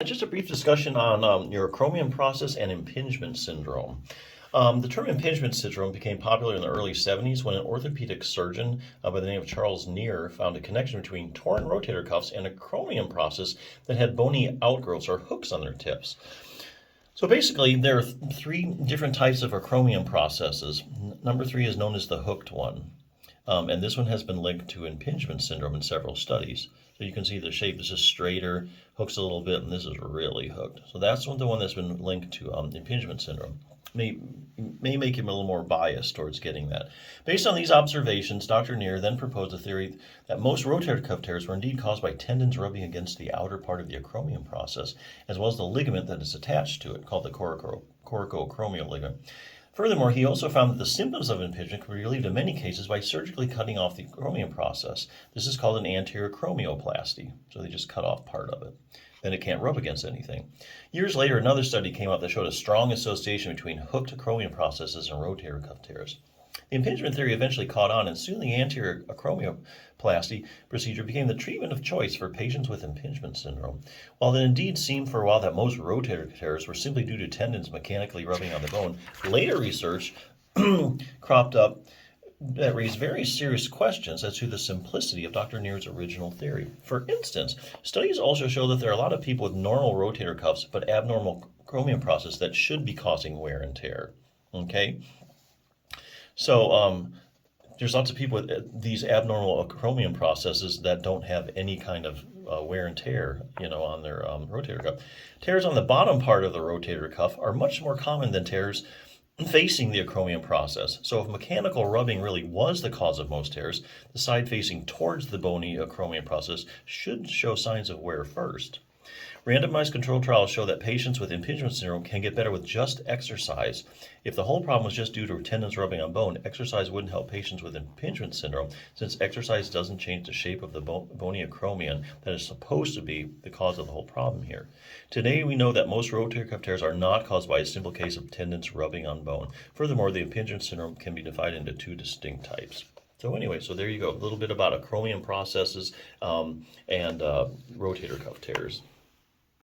Just a brief discussion on your acromion process and impingement syndrome. The term impingement syndrome became popular in the early 70s when an orthopedic surgeon by the name of Charles Neer found a connection between torn rotator cuffs and a acromion process that had bony outgrowths or hooks on their tips. So basically, there are three different types of acromion processes. Number three is known as the hooked one. And this one has been linked to impingement syndrome in several studies. So you can see the shape. This is straighter, hooks a little bit, and this is really hooked. So that's the one that's been linked to impingement syndrome. May make him a little more biased towards getting that. Based on these observations, Dr. Neer then proposed a theory that most rotator cuff tears were indeed caused by tendons rubbing against the outer part of the acromion process, as well as the ligament that is attached to it, called the coracoacromial ligament. Furthermore, he also found that the symptoms of impingement could be relieved in many cases by surgically cutting off the acromion process. This is called an anterior acromioplasty. So they just cut off part of it. Then it can't rub against anything. Years later, another study came out that showed a strong association between hooked acromion processes and rotator cuff tears. The impingement theory eventually caught on, and soon the anterior acromioplasty procedure became the treatment of choice for patients with impingement syndrome. While it indeed seemed for a while that most rotator tears were simply due to tendons mechanically rubbing on the bone, later research cropped up that raised very serious questions as to the simplicity of Dr. Neer's original theory. For instance, studies also show that there are a lot of people with normal rotator cuffs but abnormal acromion process that should be causing wear and tear. Okay? So there's lots of people with these abnormal acromion processes that don't have any kind of wear and tear, on their rotator cuff. Tears on the bottom part of the rotator cuff are much more common than tears facing the acromion process. So if mechanical rubbing really was the cause of most tears, the side facing towards the bony acromion process should show signs of wear first. Randomized controlled trials show that patients with impingement syndrome can get better with just exercise. If the whole problem was just due to tendons rubbing on bone, exercise wouldn't help patients with impingement syndrome, since exercise doesn't change the shape of the bony acromion that is supposed to be the cause of the whole problem here. Today, we know that most rotator cuff tears are not caused by a simple case of tendons rubbing on bone. Furthermore, the impingement syndrome can be divided into two distinct types. So anyway, so there you go. A little bit about acromion processes and rotator cuff tears.